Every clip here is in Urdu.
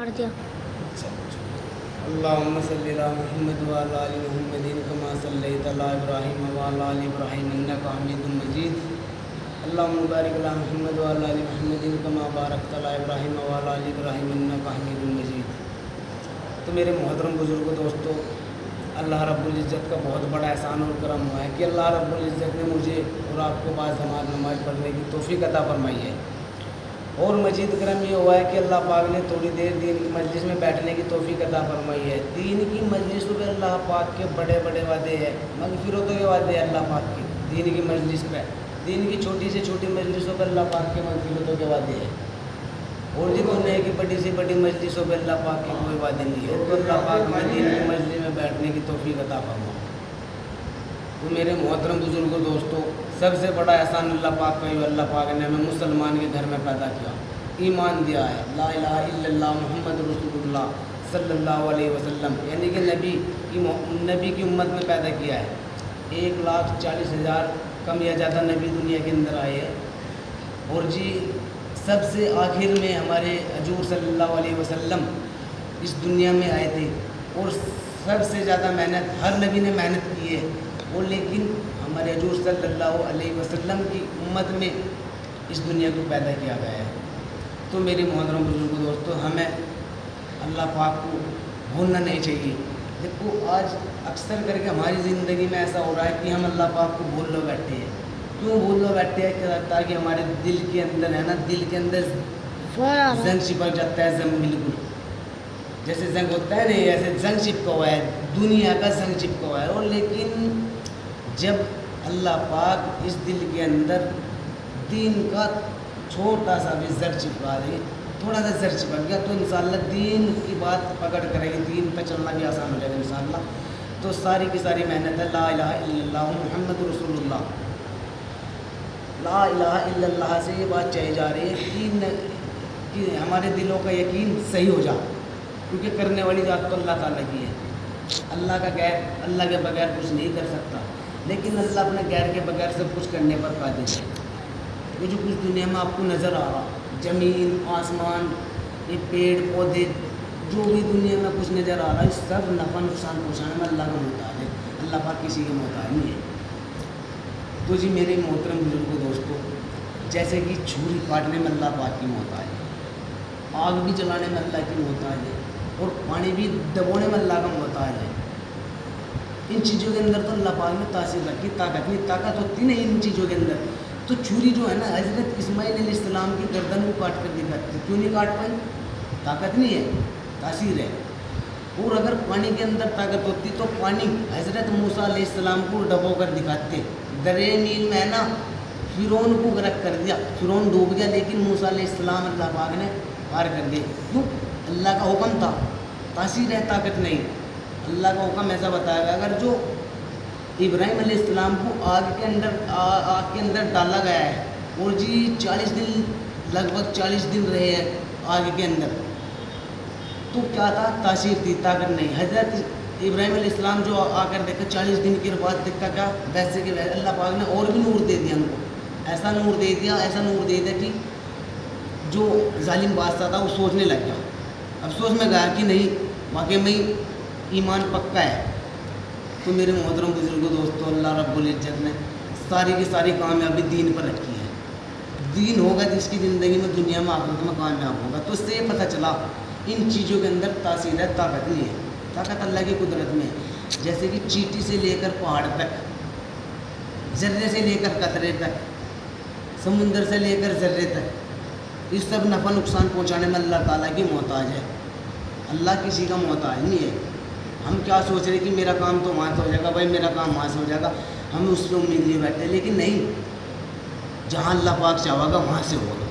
پڑھ دیا. اللهم صل على محمد وعلى آل محمد كما صليت على إبراهيم وعلى آل إبراهيم إنك حميد مجيد. اللهم بارك على محمد وعلى آل محمد كما باركت على إبراهيم وعلى آل إبراهيم إنك حميد مجيد. تو میرے محترم بزرگوں دوستو، اللہ رب العزت کا بہت بڑا احسان اور کرم ہوا ہے کہ اللہ رب العزت نے مجھے اور آپ کو بعض نماز پڑھنے کی توفیق عطا فرمائی ہے. اور مزید کرم یہ ہوا ہے کہ اللہ پاک نے تھوڑی دیر دین کی مجلس میں بیٹھنے کی توفیق عطا فرمائی ہے. دین کی مجلسوں پہ اللہ پاک کے بڑے بڑے وعدے ہیں، مغفرتوں کے وعدے ہیں اللہ پاک کے. دین کی مجلس پہ، دین کی چھوٹی سے چھوٹی مجلسوں پہ اللہ پاک کے مغفرتوں کے وعدے ہیں. اور جی دنیا کی بڑی سے بڑی مجلسوں پہ اللہ پاک کے کوئی وعدے نہیں ہے. تو اللہ پاک میں دین کی مجلس میں بیٹھنے کی توفیق عطا فرمائے. تو میرے محترم بزرگوں دوستوں، سب سے بڑا احسان اللہ پاک کا ہی. اللہ پاک نے ہمیں مسلمان کے گھر میں پیدا کیا، ایمان دیا ہے، لا الہ الا اللہ محمد رسول اللہ صلی اللہ علیہ وسلم، یعنی کہ نبی کی امت میں پیدا کیا ہے. 1,40,000 کم یا زیادہ نبی دنیا کے اندر آئے ہیں. اور جی سب سے آخر میں ہمارے حضور صلی اللہ علیہ وسلم اس دنیا میں آئے تھے. اور سب سے زیادہ محنت ہر نبی نے محنت کی ہے. اور لیکن ہمارے حضور صلی اللہ علیہ وسلم کی امت میں اس دنیا کو پیدا کیا گیا ہے. تو میرے محترم بزرگوں دوستوں، ہمیں اللہ پاک کو بھولنا نہیں چاہیے. دیکھو آج اکثر کر کے ہماری زندگی میں ایسا ہو رہا ہے کہ ہم اللہ پاک کو بھول لو بیٹھے ہیں. کیوں بھول لو بیٹھے ہیں؟ تاکہ ہمارے دل کے اندر ہے نا، دل کے اندر زنگ چپک جاتا ہے. زنگ بالکل جیسے زنگ ہوتا ہے نا، ایسے زنگ چپکا ہوا ہے، دنیا کا زنگ چپکا ہوا ہے. اور لیکن جب اللہ پاک اس دل کے اندر دین کا چھوٹا سا بھی زر چپکا دے، تھوڑا سا زر چپک گیا، تو انشاءاللہ دین کی بات پکڑ کرے گی، دین پہ چلنا بھی آسان ہو جائے گا انشاءاللہ. تو ساری کی ساری محنت ہے لا الہ الا اللہ محمد رسول اللہ. لا الہ الا اللہ سے یہ بات چاہی جا رہی ہے کہ ہمارے دلوں کا یقین صحیح ہو جائے، کیونکہ کرنے والی ذات تو اللہ تعالیٰ کی ہے. اللہ کے بغیر کچھ نہیں کر سکتا، لیکن اللہ اپنے غیر کے بغیر سب کچھ کرنے پر قادر ہے. یہ جو کچھ دنیا میں آپ کو نظر آ رہا، زمین آسمان، یہ پیڑ پودے، جو بھی دنیا میں کچھ نظر آ رہا ہے، سب نفع نقصان پہنچانے میں اللہ کا محتاج ہے. اللہ پاک کسی کے محتاج نہیں ہے. تو جی میرے محترم بزرگوں دوستوں، جیسے کہ چھری کاٹنے میں اللہ پاک کی محتاج ہے، آگ بھی جلانے میں اللہ کی محتاج ہے، اور پانی بھی دبونے میں اللہ کا محتاج ہے. ان چیزوں کے اندر تو اللہ پاک نے تاثیر رکھی، طاقت ہوتی نہیں ان چیزوں کے اندر. تو چھری جو ہے نا، حضرت اسماعیل علیہ السلام کی گردن کو کاٹ کر دکھاتی، کیوں نہیں کاٹ پائی؟ طاقت نہیں ہے، تاثیر ہے. اور اگر پانی کے اندر طاقت ہوتی تو پانی حضرت موسیٰ علیہ السلام کو ڈبو کر دکھاتے. درے نیل میں نا فرعون کو غرق کر دیا، فرعون ڈوب گیا، لیکن موسیٰ علیہ السلام اللہ پاک نے پار کر دیے. کیوں؟ اللہ کا حکم تھا، تاثیر ہے، طاقت نہیں. اللہ کا حکم ایسا بتایا گیا، اگر جو ابراہیم علیہ السلام کو آگ کے اندر ڈالا گیا ہے، اور جی 40 دن، لگ بھگ 40 دن رہے ہیں آگ کے اندر، تو کیا تھا؟ تاثیر تھی، طاقت نہیں. حضرت ابراہیم علیہ السلام جو آ کر دیکھا 40 دن کے بعد، دیکھا کیا؟ ویسے کہ ویسے اللہ پاک نے اور بھی نور دے دیا ان کو. ایسا نور دے دیا کہ جو ظالم بادشاہ تھا وہ سوچنے لگ گیا، افسوس میں گیا کہ نہیں، واقعی میں ایمان پکا ہے. تو میرے محترم بزرگوں دوستوں، اللہ رب العزت نے ساری کی ساری کامیابی دین پر رکھی ہے. دین ہوگا جس کی زندگی میں، دنیا میں، آخرت میں کامیاب ہوگا. تو اس سے یہ پتہ چلا ان چیزوں کے اندر تاثیر ہے، طاقت نہیں ہے. طاقت اللہ کی قدرت میں ہے. جیسے کہ چیٹی سے لے کر پہاڑ تک، ذرے سے لے کر قطرے تک، سمندر سے لے کر ذرے تک، یہ سب نفع نقصان پہنچانے میں اللہ تعالیٰ کی محتاج ہے. اللہ کسی کا محتاج نہیں ہے. ہم کیا سوچ رہے کہ میرا کام تو وہاں سے ہو جائے گا، بھائی میرا کام وہاں سے ہو جائے گا، ہم اس پہ امید لیے بیٹھتے ہیں. لیکن نہیں، جہاں اللہ پاک چاہے گا وہاں سے ہوگا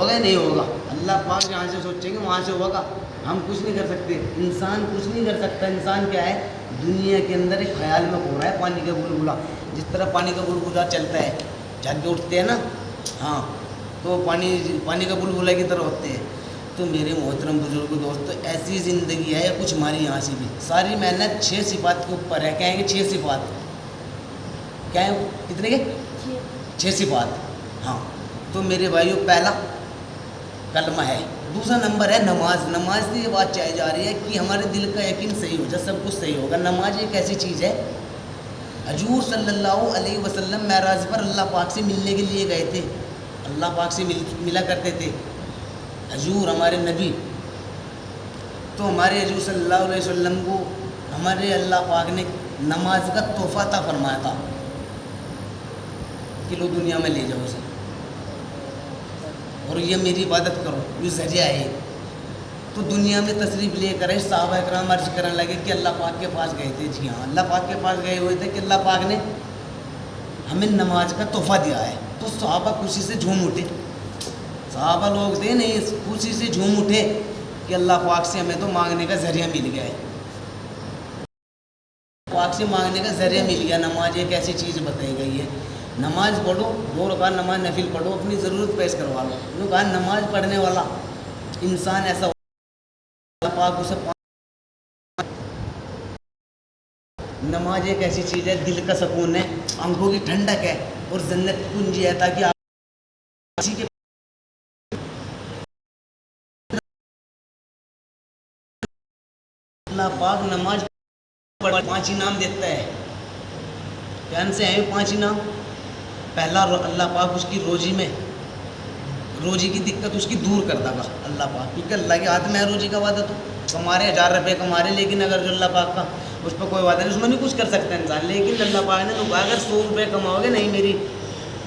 یا نہیں ہوگا. اللہ پاک جہاں سے سوچیں گے وہاں سے ہوگا. ہم کچھ نہیں کر سکتے، انسان کچھ نہیں کر سکتا. انسان کیا ہے؟ دنیا کے اندر ایک خیال میں ہو رہا ہے. پانی کا بلبلا، جس طرح پانی کا بلبلا چلتا ہے، جھاگ کے اٹھتے ہیں نا، ہاں، تو پانی کا بلبلا کی طرح ہوتے ہیں. تو میرے محترم بزرگ دوستو، ایسی زندگی ہے یا کچھ ہماری یہاں سے بھی ساری محنت 6 صفات کے اوپر ہے. کہیں گے 6 صفات کیا ہے؟ کتنے کے؟ 6 صفات. ہاں، تو میرے بھائیو، پہلا کلمہ ہے. دوسرا نمبر ہے نماز. نماز سے یہ بات چاہی جا رہی ہے کہ ہمارے دل کا یقین صحیح ہو جائے, سب کچھ صحیح ہوگا. نماز ایک ایسی چیز ہے, حضور صلی اللہ علیہ وسلم معراج پر اللہ پاک سے ملنے کے لیے گئے تھے, اللہ پاک سے ملا کرتے تھے حضور ہمارے نبی. تو ہمارے حضور صلی اللہ علیہ وسلم کو ہمارے اللہ پاک نے نماز کا تحفہ عطا فرمایا تھا کہ لو دنیا میں لے جاؤ اسے اور یہ میری عبادت کرو, یہ ذریعہ ہے. تو دنیا میں تشریف لے کر صحابہ اکرام عرض کرنے لگے کہ اللہ پاک کے پاس گئے تھے. جی ہاں, اللہ پاک کے پاس گئے ہوئے تھے کہ اللہ پاک نے ہمیں نماز کا تحفہ دیا ہے. تو صحابہ خوشی سے جھوم اٹھے, صحابہ لوگ تھے نہیں, خوشی سے جھوم اٹھے کہ اللہ پاک سے ہمیں تو مانگنے کا ذریعہ مل گیا ہے, پاک سے مانگنے کا ذریعہ مل گیا. نماز ایک ایسی چیز بتائی گئی ہے, نماز پڑھو, 2 رکعت نماز نفل پڑھو, اپنی ضرورت پیش کروا لو. انہوں نے کہا نماز پڑھنے والا انسان ایسا اللہ پاک اسے نماز ایک ایسی چیز ہے, دل کا سکون ہے, آنکھوں کی ٹھنڈک ہے اور جنت کی کنجی ہے. تاکہ آپ کسی کے اللہ پاک نماز 5 انعام دیتا ہے. کون سے ہیں 5 انعام؟ پہلا, اللہ پاک اس کی روزی کی دقت اس کی دور کرتا گا اللہ پاک, کیونکہ اللہ کے ہاتھ میں ہے روزی کا وعدہ. تو کمارے 1000 روپے کمارے, لیکن اگر جو اللہ پاک کا اس پہ کوئی وعدہ نہیں, اس میں نہیں کچھ کر سکتا انسان. لیکن اللہ پاک نے تو کہا اگر 100 روپے کماؤ گے نہیں میری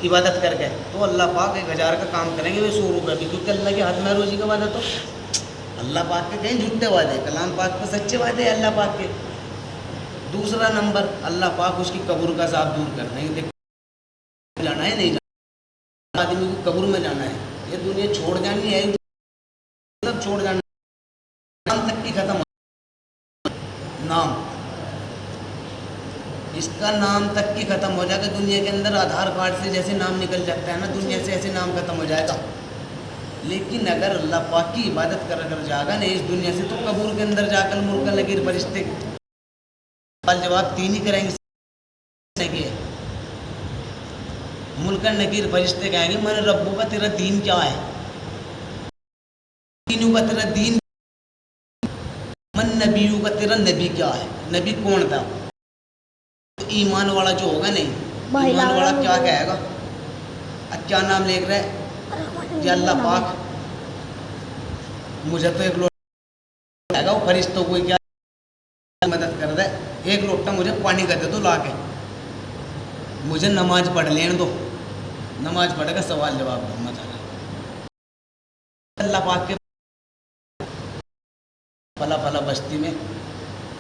عبادت کر کے, تو اللہ پاک 1000 کا کام کریں گے وہ 100 روپے بھی, کیونکہ اللہ کے ہاتھ میں روزی کا وعدہ. تو اللہ پاک کے کہیں جھوٹے وعدے, کلام پاک پہ سچے وعدے ہیں اللہ پاک کے. دوسرا نمبر, اللہ پاک اس کی قبر کا عذاب دور کرتے ہیں. جانا ہے نہیں جانا, آدمی کو قبر میں جانا ہے, یہ دنیا چھوڑ جانی ہے, سب چھوڑ جانا, نام تک کی ختم ہو, نام اس کا نام تک کی ختم ہو جائے گا. دنیا کے اندر آدھار کارڈ سے جیسے نام نکل جاتا ہے نا, دنیا سے ایسے نام ختم ہو جائے گا. لیکن اگر اللہ پاک کی عبادت کر جائے گا نہیں اس دنیا سے, تو قبر کے اندر جا کر مرکل نکیر فرشتے سوال جواب 3 ہی کریں گے. ملکن نکیر فرشتے کہیں گے من ربو کا تیرا دین کیا ہے, دینوں کا تیرا دین, من نبیوں کا تیرا نبی کیا ہے, نبی کون تھا. ایمان والا جو ہوگا نہیں, ایمان والا کیا کہے گا, کیا نام لکھ رہا ہے یا اللہ پاک مجھے تو ایک لوٹا کہے گا, وہ فرشتوں کو کیا مدد کر دے, ایک لوٹا مجھے پانی کا دے دو لا کے, مجھے نماز پڑھ لینے دو, نماز پڑھ کے سوال جواب دوں مت. اللہ پاک کے فلا فلا بستی میں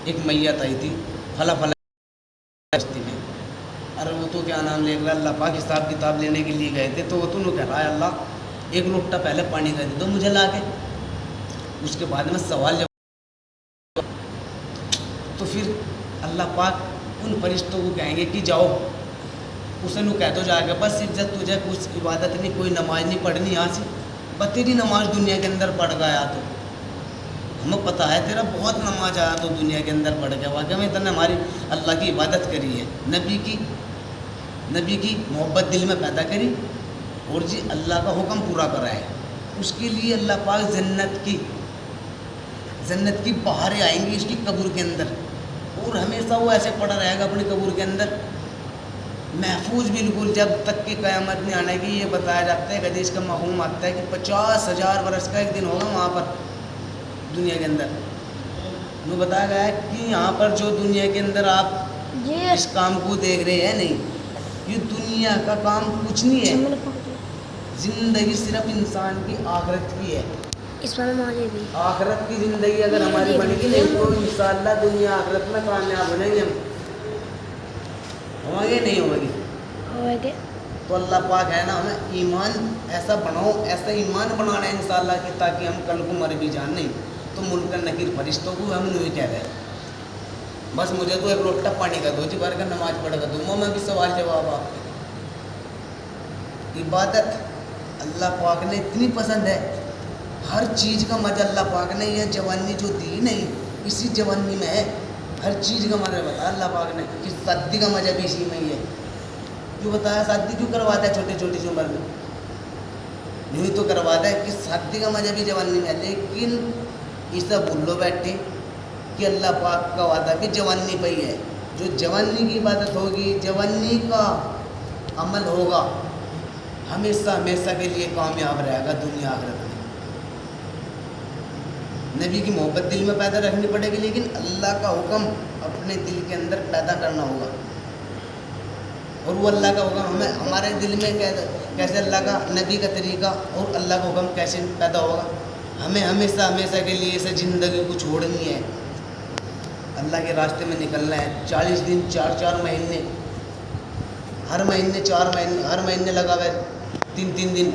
ایک میت آئی تھی, فلا فلا بستی میں, ارے وہ تو کیا نام لے رہا, اللہ پاک حساب کتاب لینے کے لیے گئے تھے. تو وہ تو کہہ رہا ہے اللہ ایک لوٹا پہلے پانی کا دے دو مجھے لا کے, اس کے بعد میں سوال جواب. تو پھر اللہ پاک ان فرشتوں کو کہیں گے کہ جاؤ, اسے نو کہہ دو جا کے بس عزت تجھے کچھ عبادت نہیں, کوئی نماز نہیں پڑھنی یہاں سے, بس تیری نماز دنیا کے اندر پڑھ گیا. تو ہمیں پتہ ہے تیرا بہت نماز آیا تو دنیا کے اندر پڑھ گیا, واقعہ میں اتنا ہماری اللہ کی عبادت کری ہے, نبی کی محبت دل میں پیدا کری, اور جی اللہ کا حکم پورا کرا ہے. اس کے لیے اللہ پاک جنت کی بہاریں آئیں گی اس کی قبر کے اندر, اور ہمیشہ وہ ایسے پڑا رہے گا اپنی قبر کے اندر محفوظ بالکل, جب تک کہ قیامت نہیں آنے کی. یہ بتایا جاتا ہے حدیث کا مفہوم آتا ہے کہ 50,000 برس کا ایک دن ہوگا وہاں پر دنیا کے اندر. وہ بتایا گیا ہے کہ یہاں پر جو دنیا کے اندر آپ اس کام کو دیکھ رہے ہیں نہیں, یہ دنیا کا کام کچھ نہیں ہے, زندگی صرف انسان کی آخرت کی ہے. اس میں بھی آخرت کی زندگی اگر ہماری بنے گی نہیں تو انشاءاللہ دنیا آخرت میں کامیاب ہو جائیں گے. ہم ہوگے نہیں ہوگی. تو اللہ پاک ہے نا ہمیں ایمان ایسا بناؤ, ایسا ایمان بنانا ہے انشاءاللہ کہ تاکہ ہم کل کو مر بھی جان نہیں تو ملک نکیر فرشتوں کو ہم نہیں کہہ رہے بس مجھے تو ایک لوٹا پانی کا دو, جی بھر کا نماز پڑھ کر دو, میں بھی سوال جواب. آپ عبادت اللہ پاک نے اتنی پسند ہے, ہر چیز کا مزہ اللہ پاک نے یہ جوانی جو دی نہیں اسی جوانی میں ہے, ہر چیز کا مزہ بتایا اللہ پاک نے کہ شادی کا مزہ بھی اسی میں ہی ہے. کیوں بتایا شادی کیوں کرواتا ہے چھوٹی چھوٹی سی عمر میں, یوں ہی تو کروا دے کہ شادی کا مزہ بھی جوانی میں ہے، لیکن اسے بھولو بیٹھے کہ اللہ پاک کا وعدہ بھی جوانی پہ ہی ہے. جو جوانی کی عبادت ہوگی، جوانی کا عمل ہوگا، ہمیشہ ہمیشہ کے لیے کامیاب رہے گا دنیا آخرت میں. نبی کی محبت دل میں پیدا رکھنی پڑے گی، لیکن اللہ کا حکم اپنے دل کے اندر پیدا کرنا ہوگا. اور وہ اللہ کا حکم ہمیں ہمارے دل میں کیسے اللہ کا نبی کا طریقہ اور اللہ کا حکم کیسے پیدا ہوگا. ہمیں ہمیشہ ہمیشہ کے لیے اسے زندگی کو چھوڑنی ہے، اللہ کے راستے میں نکلنا ہے. 40 دن 4 مہینے، ہر مہینے 4 مہینے، ہر مہینے لگا ہوا ہے 3 دن.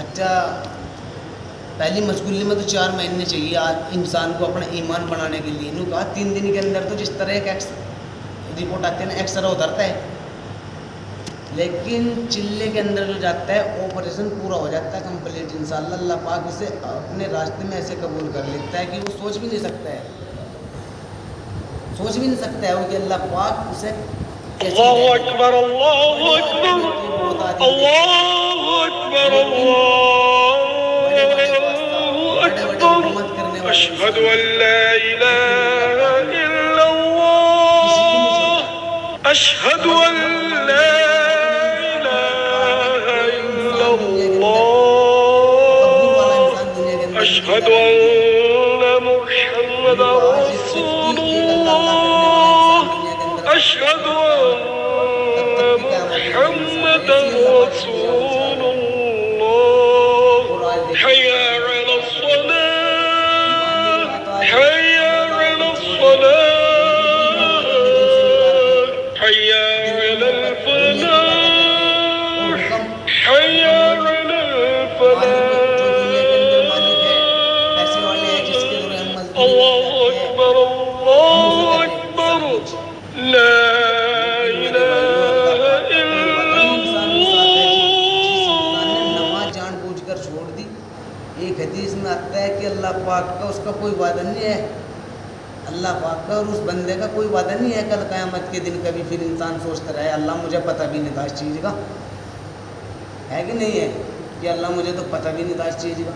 اچھا پہلی مشغولی میں تو 4 مہینے چاہیے انسان کو اپنا ایمان بنانے کے لیے. انہوں کہا 3 دن کے اندر تو جس طرح ایک رپورٹ آتی ہے نا، ایکسرا اترتا ہے، لیکن چلے کے اندر جو جاتا ہے آپریشن پورا ہو جاتا ہے کمپلیٹ. انشاءاللہ اللہ پاک اسے اپنے راستے میں ایسے قبول کر لیتا ہے کہ وہ سوچ بھی نہیں سکتا ہے، سوچ بھی نہیں سکتا ہے وہ کہ اللہ پاک اسے اللہ اکبر اللہ اکبر اللہ اکبر اللہ اکبر اشہد ان لا الہ الا اللہ اشہد ان لا الہ الا اللہ اشہد ان محمد رسول اللہ اشہد ان محمد رسول اللہ حی علی الصلاة حی علی الصلاة حی علی الفلاح حی علی الفلاح. اللہ اکبر اللہ اکبر لا الہ الا نماز جان بوجھ کر چھوڑ دی. ایک حدیث میں آتا ہے کہ اللہ پاک کا اس کا کوئی وعدہ نہیں ہے، اللہ پاک کا اور اس بندے کا کوئی وعدہ نہیں ہے کل قیامت کے دن کبھی پھر انسان سوچتا رہے اللہ مجھے پتہ بھی نہیں تھا اس چیز کا. ہے کہ نہیں ہے کہ اللہ مجھے تو پتہ بھی نہیں تھا اس چیز کا.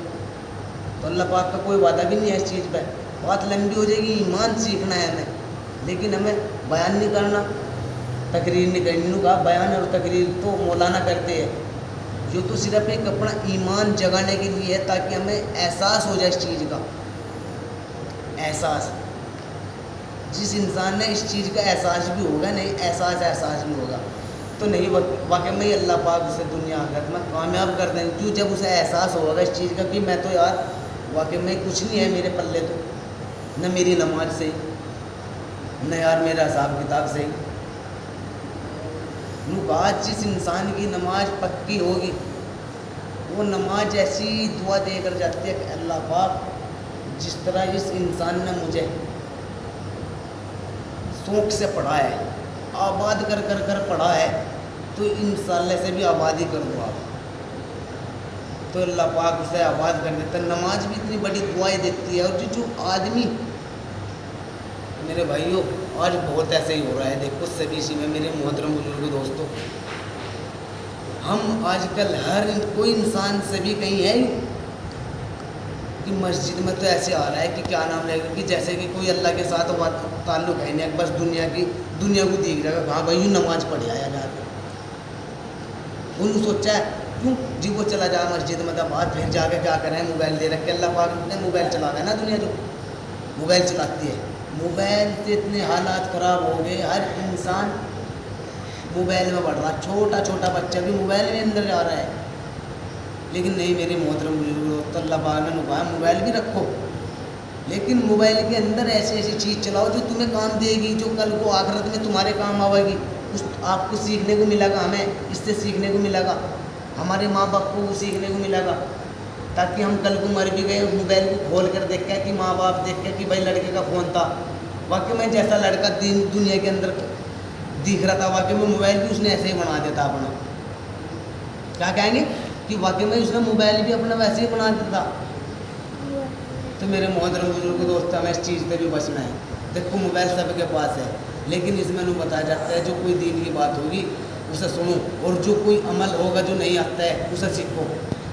تو اللہ پاک کا کوئی وعدہ بھی نہیں ہے اس چیز پہ. بات لمبی ہو جائے گی. ایمان سیکھنا ہے ہمیں، لیکن ہمیں بیان نہیں کرنا، تقریر نہیں کرنی. انہوں کہا بیان اور تقریر تو مولانا کرتے ہیں، جو تو صرف ایک اپنا ایمان جگانے کے لیے ہے تاکہ ہمیں احساس ہو جائے اس چیز کا. احساس جس انسان نے اس چیز کا احساس بھی ہوگا، نہیں احساس بھی ہوگا تو نہیں واقعی میں ہی اللہ پاک اسے دنیا آخرت میں کامیاب کر دیں. کیوں جب اسے احساس ہوگا اس چیز کا کہ میں تو یار واقعی میں کچھ نہیں ہے میرے پلے، تو نہ میری نماز صحیح، نہ یار میرا حساب کتاب صحیح. بات جس انسان کی نماز پکی ہوگی وہ نماز ایسی دعا دے کر جاتی ہے کہ اللہ پاک جس طرح اس انسان نے مجھے شوق سے پڑھا ہے، آباد کر پڑھا ہے، تو ان سالے سے بھی آبادی کر دو آپ. تو اللہ پاک اسے آباد کر دیتا ہے. نماز بھی اتنی بڑی دعائیں دیتی ہے. اور جو آدمی میرے بھائیوں آج بہت ایسے ہی ہو رہا ہے، دیکھو سبھی اسی میں میرے محترم بزرگ دوستوں، ہم آج کل ہر کوئی انسان سبھی کہیں ہے کہ مسجد میں تو ایسے آ رہا ہے کہ کیا نام لے گا کہ جیسے کہ کوئی اللہ کے ساتھ تعلق ہے نہیں، بس دنیا کو دیکھ رہا ہے. ہاں بھائی نماز پڑھ آیا جا کے انہوں سوچا ہے کیوں جی وہ چلا جا مسجد میں تھا بعد پھر جا کے کیا کریں، موبائل دے رکھ کے. اللہ پاک نے موبائل چلا رہا ہے نا، دنیا جو موبائل چلاتی ہے، موبائل سے اتنے حالات خراب ہو گئے. ہر انسان موبائل میں پڑھ رہا، چھوٹا بچہ بھی موبائل میں اندر جا رہا ہے. لیکن نہیں میرے محترم بزرگ، اللہ پاک نے کہا موبائل بھی رکھو، لیکن موبائل کے اندر ایسی چیز چلاؤ جو تمہیں کام دے گی، جو کل کو آخرت میں تمہارے کام آئے گی. آپ کو سیکھنے کو ملے گا، ہمیں اس سے سیکھنے کو ملے گا، ہمارے ماں باپ کو سیکھنے کو ملے گا، تاکہ ہم کل کو مر بھی گئے موبائل کو کھول کر دیکھیں کہ ماں باپ دیکھیں کہ بھائی لڑکے کا فون تھا، واقعی میں جیسا لڑکا دنیا کے اندر دکھ رہا تھا واقعی میں موبائل بھی اس نے ایسے ہی بنا دیتا اپنا. کیا کہیں گے کہ واقعی میں اس نے موبائل بھی اپنا ویسے ہی بنا دیتا. تو میرے محترم بزرگ دوست ہمیں اس چیز سے بھی بچنا ہے. دیکھو موبائل سب کے پاس ہے، لیکن اس میں بتایا جاتا ہے جو کوئی دین کی بات ہوگی اسے سنو، اور جو کوئی عمل ہوگا جو نہیں آتا ہے اسے سیکھو.